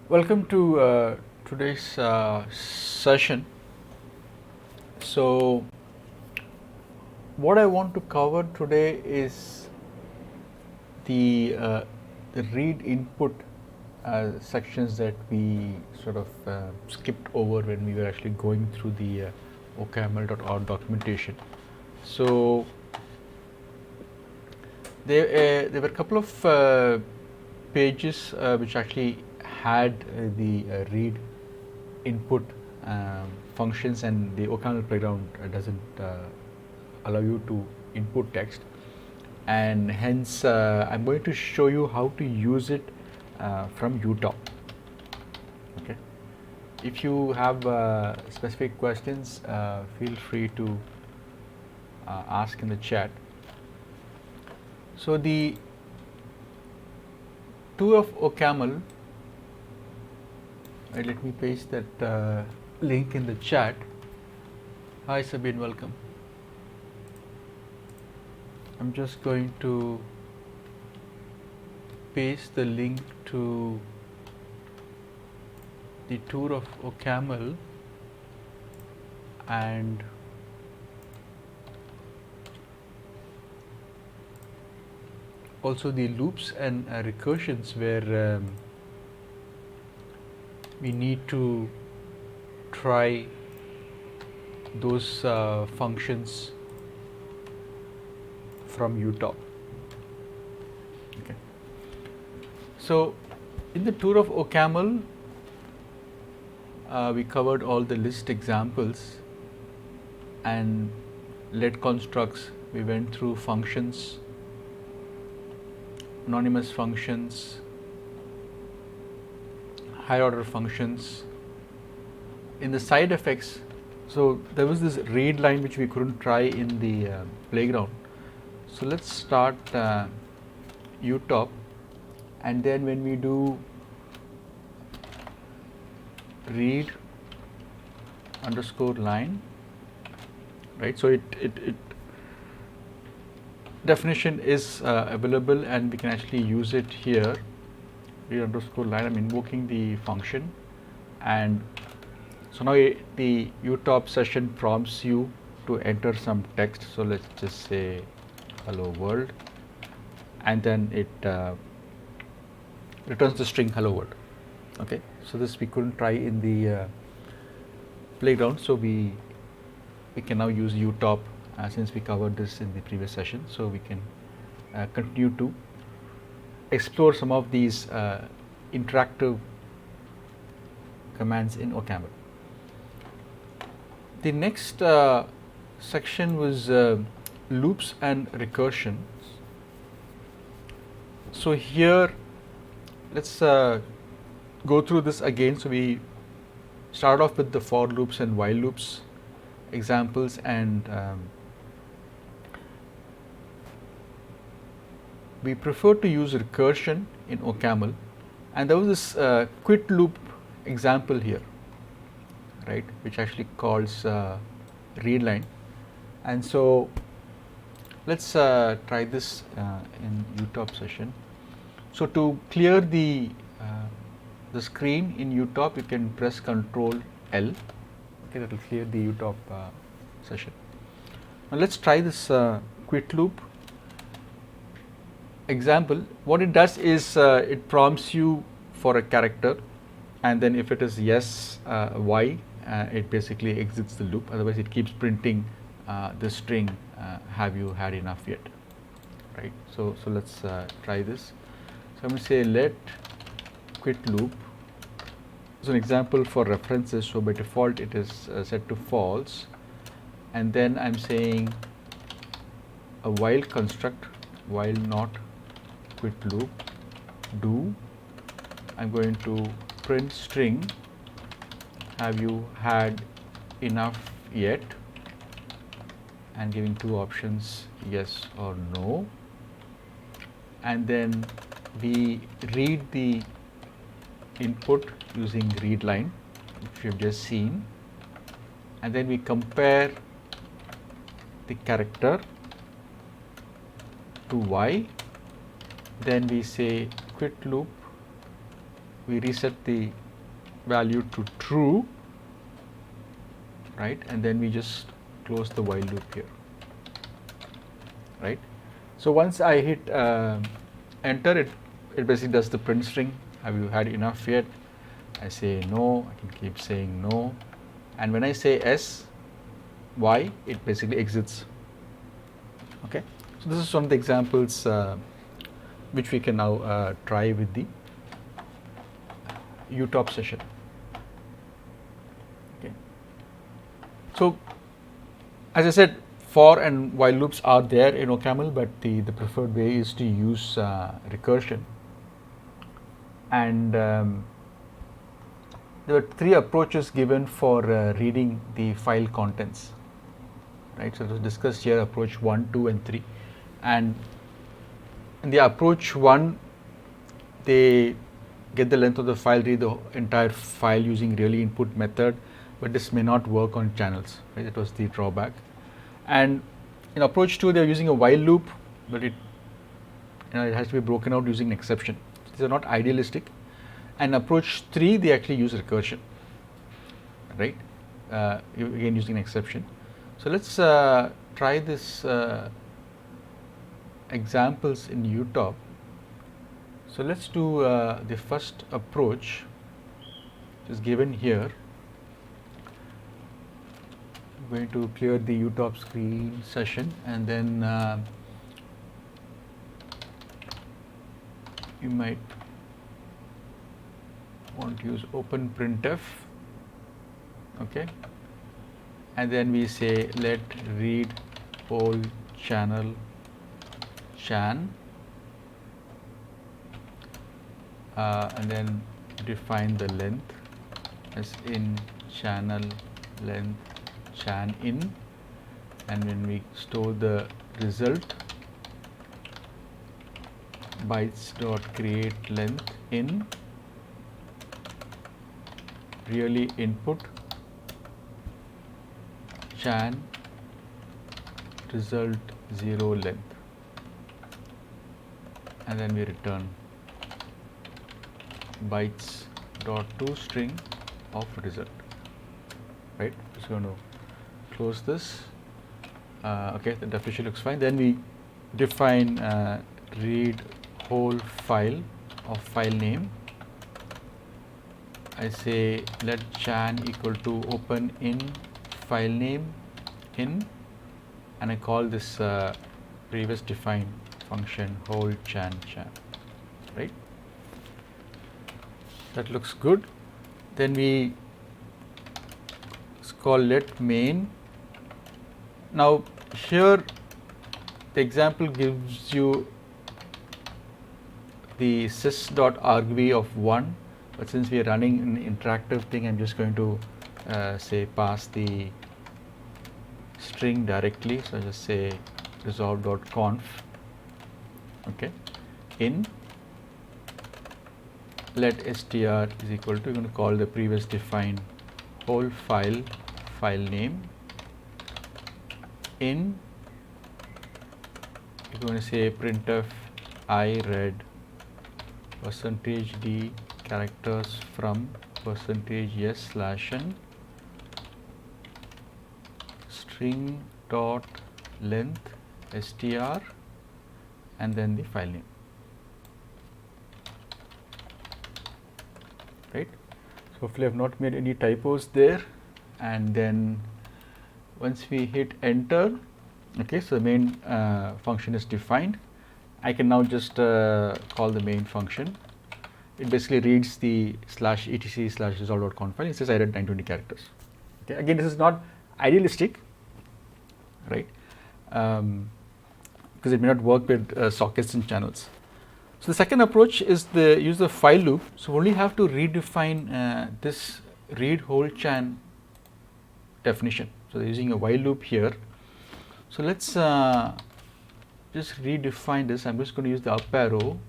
Welcome to today's session. So, what I want to cover today is the read input sections that we sort of skipped over when we were actually going through the OCaml.org documentation. So, there were a couple of pages which actually had the read input functions, and the OCaml playground doesn't allow you to input text, and hence I'm going to show you how to use it from utop. Okay. If you have specific questions, feel free to ask in the chat. So the tour of OCaml, let me paste that link in the chat. Hi Sabine, welcome. I'm just going to paste the link to the tour of OCaml and also the loops and recursions where we need to try those functions from utop. Okay. So in the tour of OCaml, we covered all the list examples and let constructs. We went through functions, anonymous functions, higher order functions. In the side effects, so there was this read line which we couldn't try in the playground. So let's start utop, and then when we do read underscore line, right? So it definition is available, and we can actually use it here. Read underscore line, I'm invoking the function, and so now the utop session prompts you to enter some text. So let's just say hello world, and then it returns the string hello world. Okay, so this we couldn't try in the playground, so we can now use utop since we covered this in the previous session. So we can continue to explore some of these interactive commands in OCaml. The next section was loops and recursion. So here let's go through this again. So we start off with the for loops and while loops examples, and we prefer to use recursion in OCaml, and there was this quit loop example here, right, which actually calls readline. And so let's try this in utop session. So to clear the screen in utop, you can press Ctrl L. Okay, that will clear the utop session. Now let's try this quit loop example. What it does is it prompts you for a character, and then if it is yes y, it basically exits the loop. Otherwise it keeps printing the string have you had enough yet, right? So let's try this. So I'm going to say let quit loop. It's an example for references, so by default it is set to false, and then I'm saying a while construct, while not quit loop, do, I'm going to print string have you had enough yet, and giving two options, yes or no, and then we read the input using readline, which we have just seen, and then we compare the character to y, then we say quit loop we reset the value to true, right, and then we just close the while loop here, right. So once I hit enter, it basically does the print string. Have you had enough yet? I say no, I can keep saying no, and when I say S, Y, it basically exits. Okay, so this is one of the examples which we can now try with the utop session. Okay, so as I said, for and while loops are there in OCaml, but the preferred way is to use recursion. And there were 3 approaches given for reading the file contents, right. So it was discussed here, approach 1, 2 and 3. And in the approach 1, they get the length of the file, read the entire file using really input method, but this may not work on channels, right. That was the drawback. And in approach 2, they are using a while loop, but it has to be broken out using an exception. These are not idealistic. And approach 3, they actually use recursion, right, again using an exception. So let's try this examples in utop. So let's do the first approach, which is given here. I'm going to clear the utop screen session, and then you might want to use open printf, okay, and then we say let read whole channel chan, and then define the length as in channel length chan in, and when we store the result bytes dot create length in really input chan result 0 length, and then we return bytes dot to string of result, right. Just going to close this. Okay, the definition looks fine. Then we define read whole file of file name. I say let chan equal to open in file name in, and I call this previous defined function whole chan, right. That looks good. Then we call let main. Now here the example gives you the sys.argv of 1, but since we are running an interactive thing, I'm just going to say pass the string directly. So I just say resolve.conf, okay, in let str is equal to, you're going to call the previous defined whole file name in, you're going to say printf I read %d characters from %s/n string dot length str, and then the file name, right. So hopefully I have not made any typos there. And then once we hit enter, okay, so the main function is defined. I can now just call the main function. It basically reads the /etc/resolve.conf file. It says I read 920 characters. Okay, again this is not idealistic, right, because it may not work with sockets and channels. So the second approach is the use of file loop. So we only have to redefine this read whole chan definition. So they're using a while loop here. So let's just redefine this. I'm just going to use the up arrow.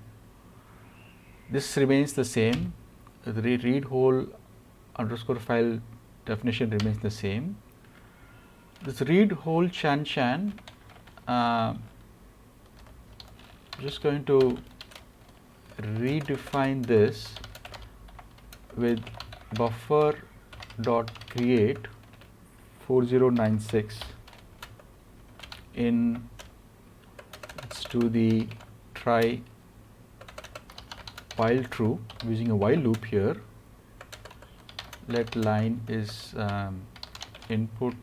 This remains the same. The read whole underscore file definition remains the same. This read whole chan just going to redefine this with buffer dot create 4096 in, let's do the try while true using a while loop here. Let line is input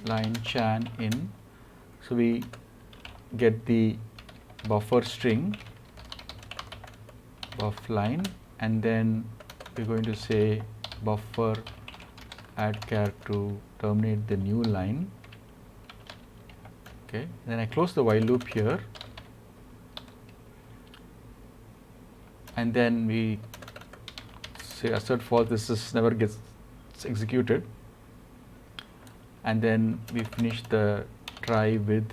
line chan in, so we get the buffer string buff line, and then we're going to say buffer add char to terminate the new line. Okay, then I close the while loop here, and then we say assert false, this is never gets executed, and then we finish the try with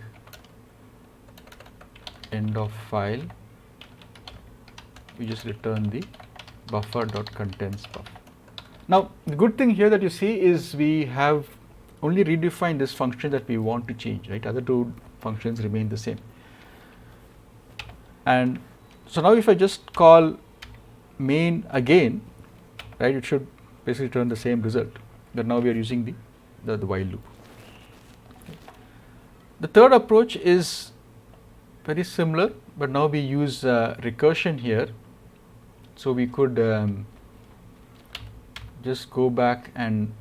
end of file. We just return the buffer.contents buffer. Now the good thing here that you see is we have only redefined this function that we want to change, right? Other two functions remain the same. And so now if I just call main again, right, it should basically return the same result, but now we are using the while loop. The third approach is very similar, but now we use recursion here. So we could just go back and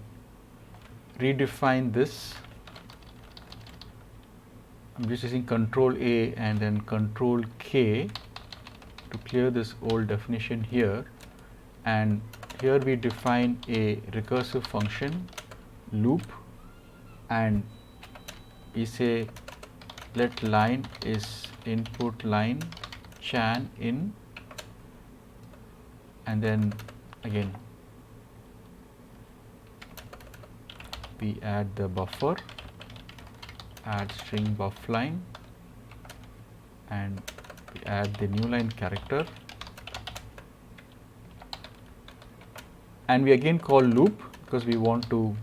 redefine this. I'm just using Control A and then Control K to clear this old definition here, and here we define a recursive function loop, and we say let line is input line chan in, and then again we add the buffer, add string buff line, and we add the new line character, and we again call loop because we want to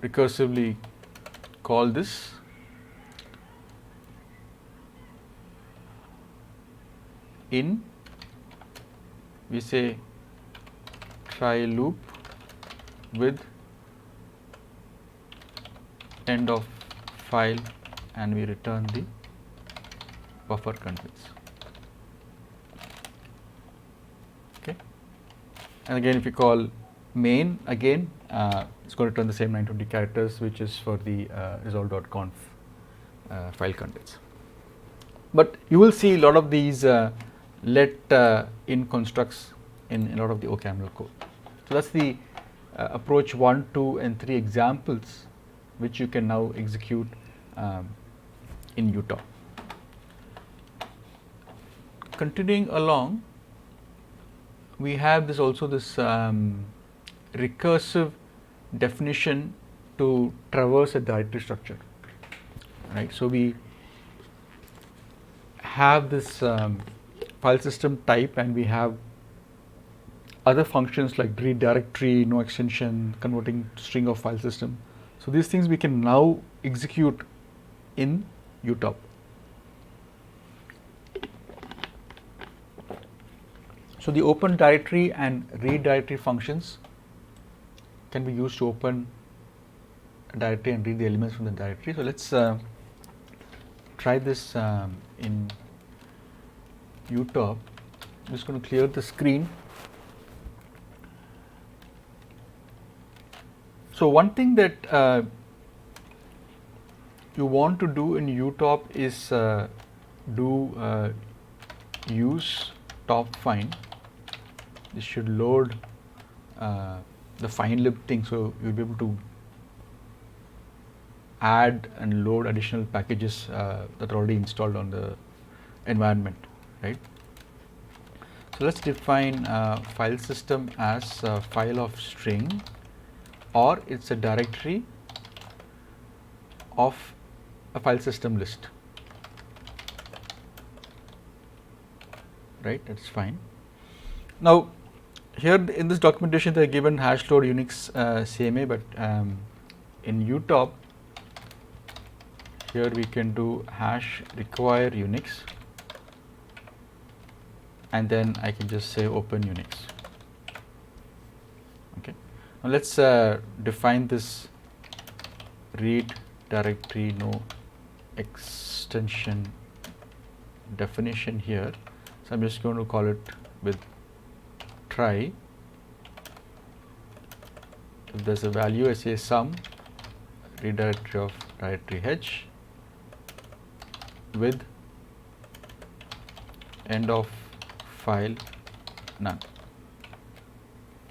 recursively call this. In, we say try loop with end of file, and we return the buffer contents. Okay, and again if we call main again, it's going to return the same 920 characters, which is for the resolve.conf file contents. But you will see a lot of these let in constructs in a lot of the OCaml code. So that's the approach 1, 2, and 3 examples which you can now execute in utop. Continuing along, we have this also this recursive definition to traverse a directory structure, right? So we have this file system type, and we have other functions like read directory, no extension, converting string of file system. So these things we can now execute in utop. So the open directory and read directory functions can be used to open a directory and read the elements from the directory. So let's try this in utop. I'm just going to clear the screen. So one thing that you want to do in utop is do use top find. This should load the find lib thing, so you'll be able to add and load additional packages that are already installed on the environment, right? So let's define file system as a file of string, or it's a directory of a file system list, right? That's fine. Now here in this documentation they are given hash load Unix CMA, but in utop here we can do hash require Unix, and then I can just say open Unix. Okay. Now let's define this read directory no extension definition here. So I'm just going to call it with try. If there's a value, I say sum read directory of directory h with end of file none.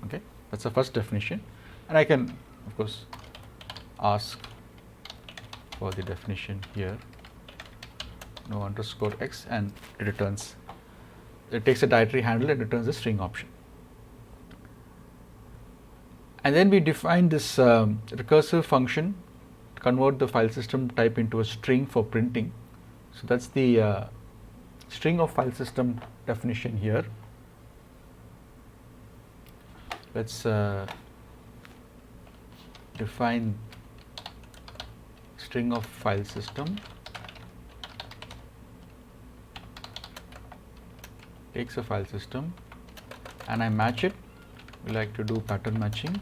Okay, that's the first definition, and I can of course ask for the definition here, no underscore x, and it returns. It takes a directory handle and returns a string option. And then we define this recursive function to convert the file system type into a string for printing. So that's the string of file system definition here. Let's define string of file system. Takes a file system and I match it. We like to do pattern matching.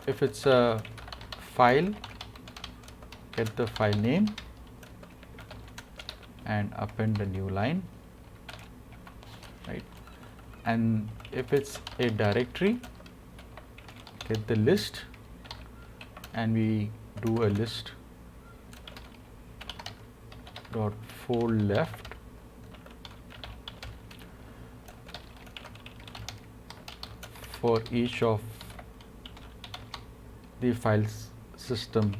If it's a file, get the file name and append a new line, right? And if it's a directory, get the list and we do a list dot fold left for each of the file system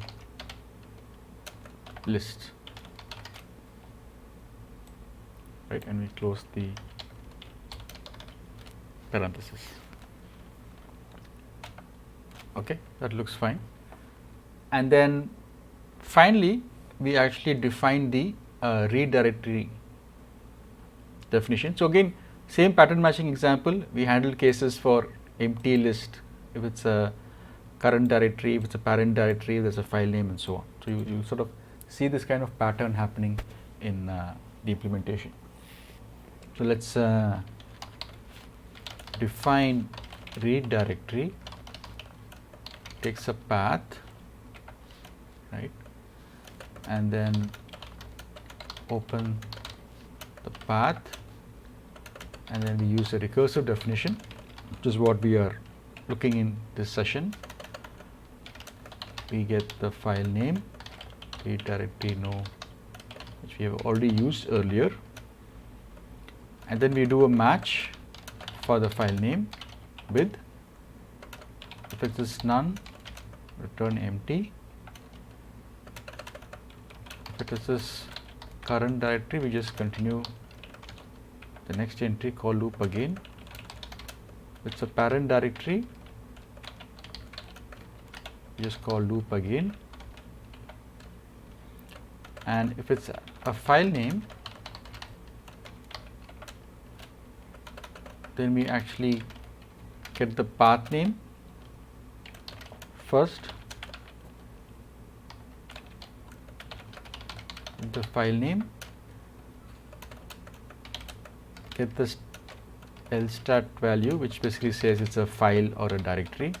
lists, right? And we close the parenthesis. Okay, that looks fine. And then finally we actually define the read directory definition. So again, same pattern matching example, we handle cases for empty list, if it's a current directory, if it's a parent directory, there's a file name and so on. So you sort of see this kind of pattern happening in the implementation. So let's define read directory, takes a path, right, and then open the path, and then we use a recursive definition, which is what we are looking in this session. We get the file name, read directory no, which we have already used earlier, and then we do a match for the file name with, if it is none, return empty. If it is this current directory, we just continue the next entry, call loop again. It's a parent directory, just call loop again. And if it's a file name, then we actually get the path name first, the file name, get the lstat value, which basically says it's a file or a directory.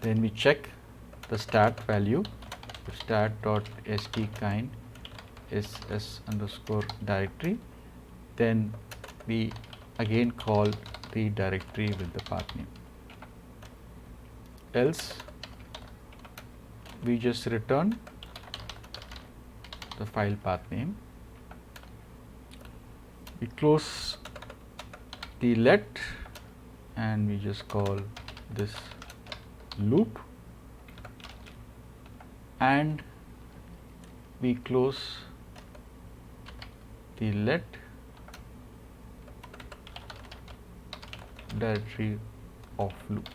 Then we check the stat value, stat.stkind is s underscore directory. Then we again call the directory with the path name. Else we just return the file path name. We close the let and we just call this loop, and we close the let directory of loop.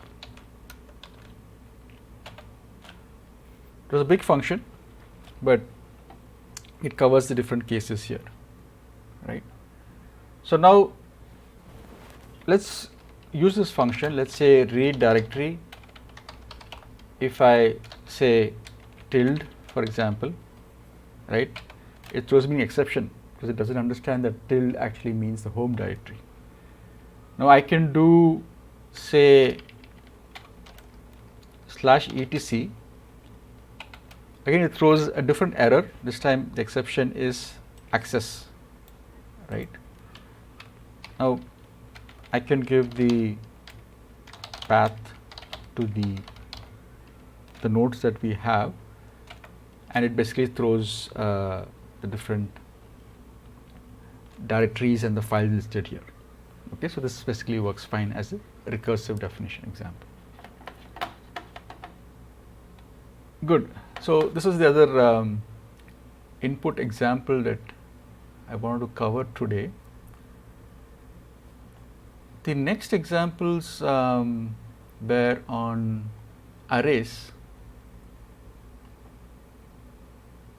It was a big function, but it covers the different cases here, right? So now let's use this function. Let's say read directory. If I say tilde, for example, right, it throws me an exception because it doesn't understand that tilde actually means the home directory. Now I can do, say, /etc. Again, it throws a different error. This time the exception is access, right? Now I can give the path to the nodes that we have, and it basically throws the different directories and the files listed here. Okay, so this basically works fine as a recursive definition example. Good. So this is the other input example that I wanted to cover today. The next examples were on arrays.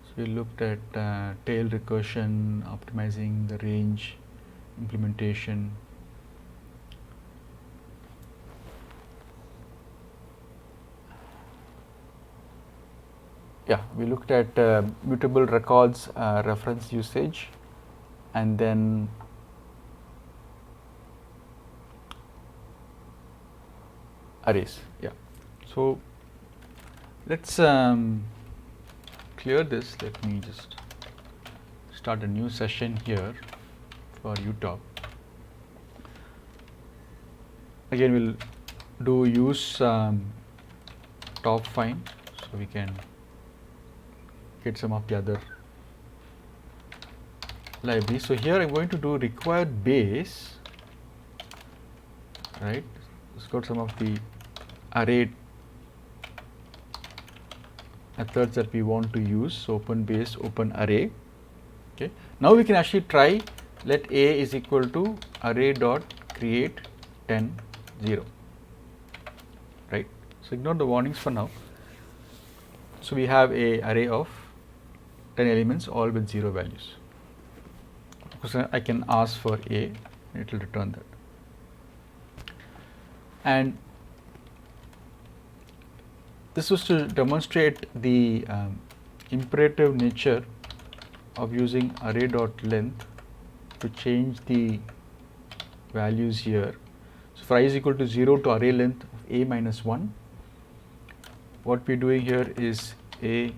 So we looked at tail recursion, optimizing the range implementation. Yeah, we looked at mutable records reference usage, and then arrays. Yeah. So let's clear this. Let me just start a new session here for utop. Again, we'll do use top find, so we can get some of the other libraries. So here I'm going to do required base, right? It's got some of the array methods that we want to use. So open base, open array. Okay. Now we can actually try, let a is equal to array dot create 10 0, right? So ignore the warnings for now. So we have a array of 10 elements, all with 0 values. So I can ask for a, and it will return that. And this was to demonstrate the imperative nature of using array dot length to change the values here. So for I is equal to 0 to array length of a minus 1, what we are doing here is a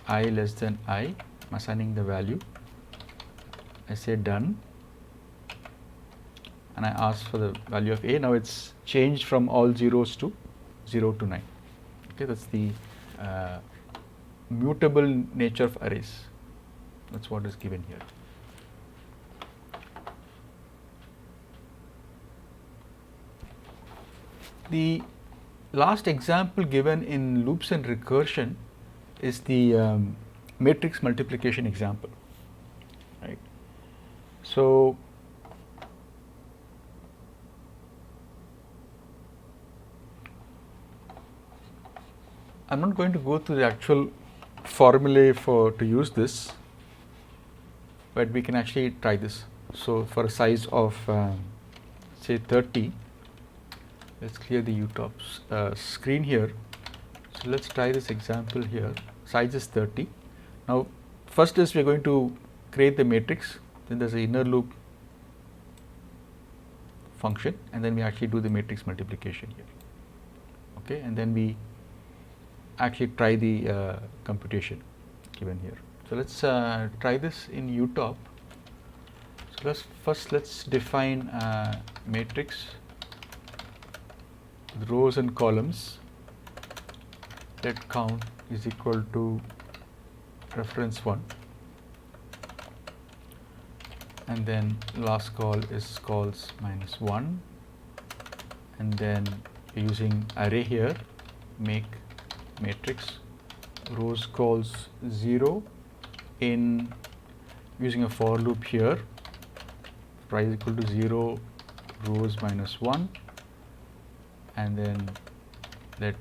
I less than I, I'm assigning the value. I say done, and I ask for the value of a. Now it's changed from all zeros to 0 to 9. Okay, that's the mutable nature of arrays. That's what is given here. The last example given in loops and recursion is the matrix multiplication example, right? So I'm not going to go through the actual formulae to use this, but we can actually try this. So for a size of say 30, let's clear the utop screen here. So let's try this example here. Size is 30. Now first is we are going to create the matrix, then there's an inner loop function, and then we actually do the matrix multiplication here. Okay, and then we actually try the computation given here. So let's try this in utop. So let's define matrix with rows and columns. Let count is equal to reference 1, and then last call is calls minus 1, and then using array here, make matrix rows calls 0 in using a for loop here, price equal to 0 rows minus 1, and then let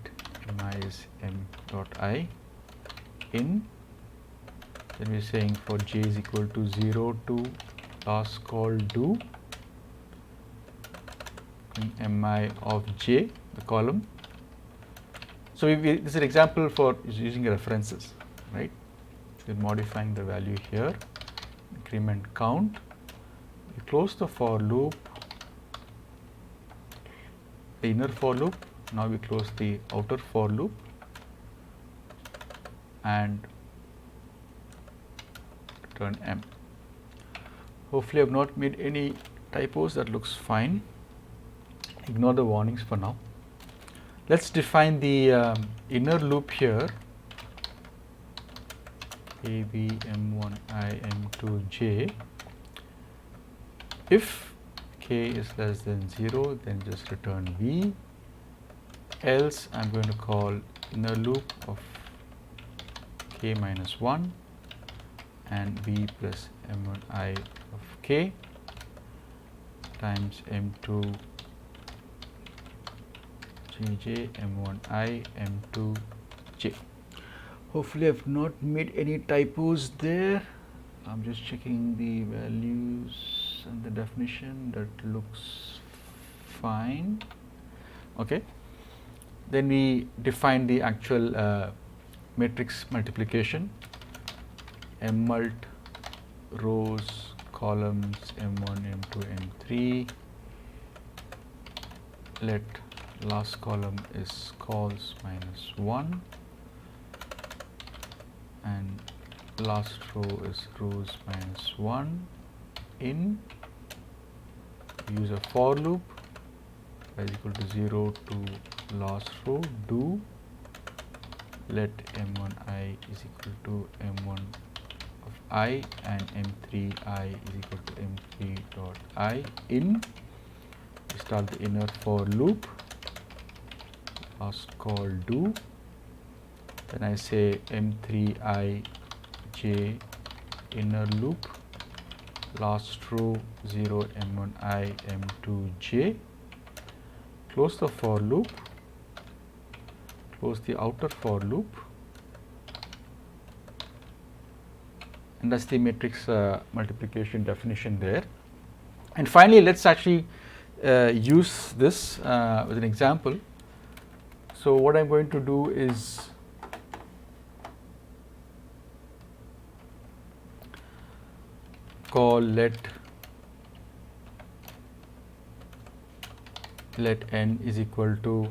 mi is m dot I in, then we are saying for j is equal to 0 to last call do mi of j, the column. So this is an example for using references, right? We're modifying the value here, increment count. We close the for loop, the inner for loop. Now we close the outer for loop and return M. Hopefully I have not made any typos. That looks fine. Ignore the warnings for now. Let's define the inner loop here. A, B, M1, I, M2, J. If k is less than 0, then just return V. Else I am going to call inner loop of k minus 1 and V plus M1I of k times M2 Jj, M1I, M2 J. Hopefully I have not made any typos there. I'm just checking the values and the definition. That looks fine. Okay. Then we define the actual matrix multiplication. mmult rows, columns, M1, M2, M3. Let last column is cols minus 1 and last row is rows minus 1 in use a for loop is equal to 0 to last row do let m1i is equal to m1 of I and m3i is equal to m3 dot I in. We start the inner for loop, last call do, then I say m3i j inner loop, last row 0 m1i m2 j, close the for loop, close the outer for loop, and that's the matrix multiplication definition there. And finally, let's actually use this with an example. So what I'm going to do is call let n is equal to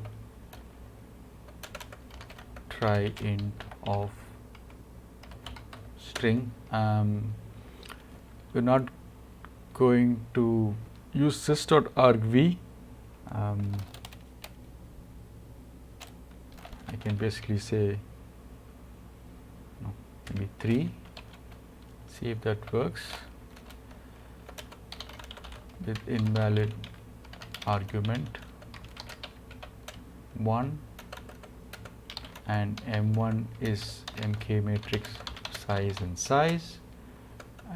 try int of string. We're not going to use sys.argv. I can basically say no, maybe 3, see if that works, with invalid argument 1 and m1 is mk matrix size and size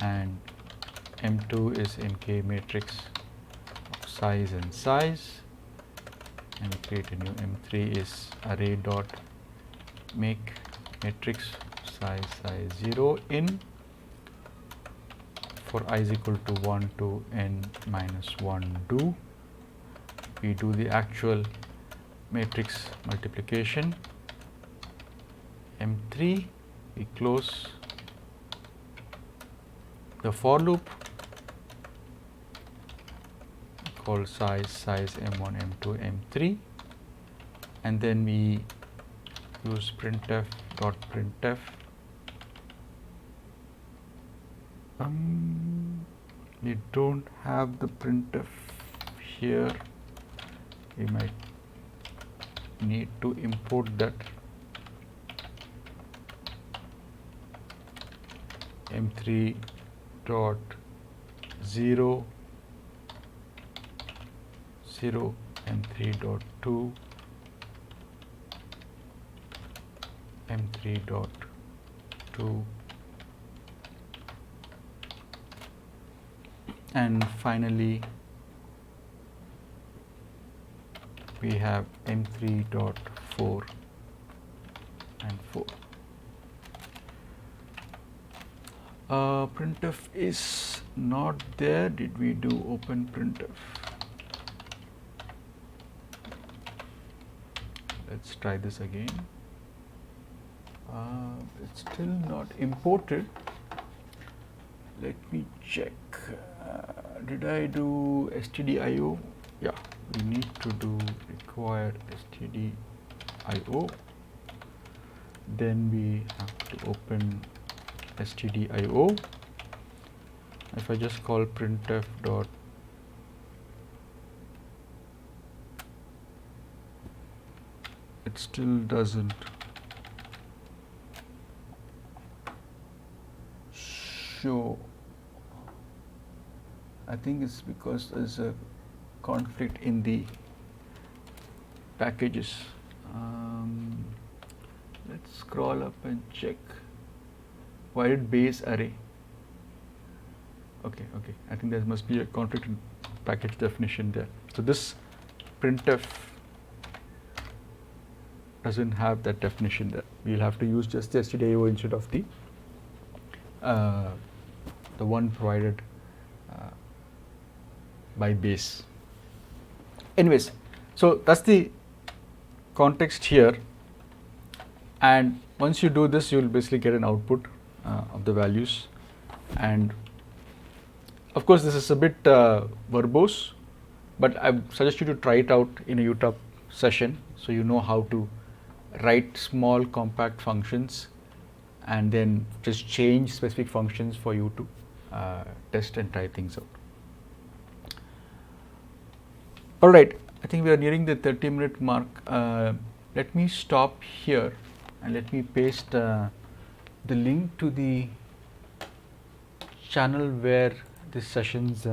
and m2 is mk matrix of size and size, and we create a new m3 is array dot make matrix size 0 in for I is equal to 1 to n minus 1 do. We do the actual matrix multiplication. M3, we close the for loop, call size m1, m2, m3, and then we use printf dot printf. We don't have the printf here. We might need to import that. M3 dot 0 0 M3 dot 2 M3 dot 2 and finally we have M3 dot 4 and 4. Printf is not there. Did we do open printf? Let's try this again. It's still not imported. Let me check. Did I do stdio? Yeah, we need to do require stdio. Then we have to open stdio. If I just call printf dot it still doesn't show. I think it's because there's a conflict in the packages. Let's scroll up and check. Why did base array? Okay, I think there must be a conflict in package definition there. So this printf doesn't have that definition there. We'll have to use just the stdio instead of the one provided by base. Anyways, so that's the context here, and once you do this, you will basically get an output of the values. And of course, this is a bit verbose, but I suggest you to try it out in a utop session, so you know how to write small compact functions and then just change specific functions for you to test and try things out. All right, I think we are nearing the 30-minute mark. Let me stop here and let me paste the link to the channel where this session's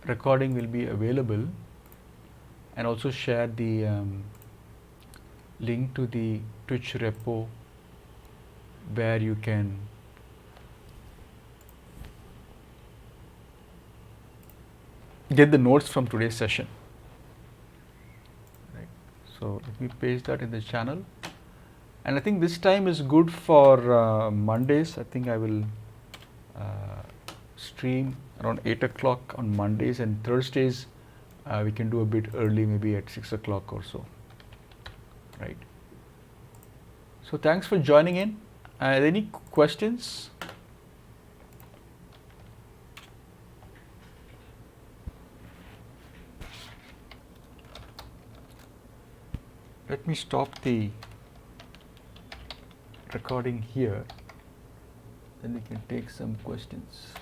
recording will be available, and also share the link to the Twitch repo where you can get the notes from today's session. Right. So let me paste that in the channel, and I think this time is good for Mondays. I think I will stream around 8 o'clock on Mondays, and Thursdays we can do a bit early, maybe at 6 o'clock or so. Right. So thanks for joining in. Any questions? Let me stop the recording here, then we can take some questions.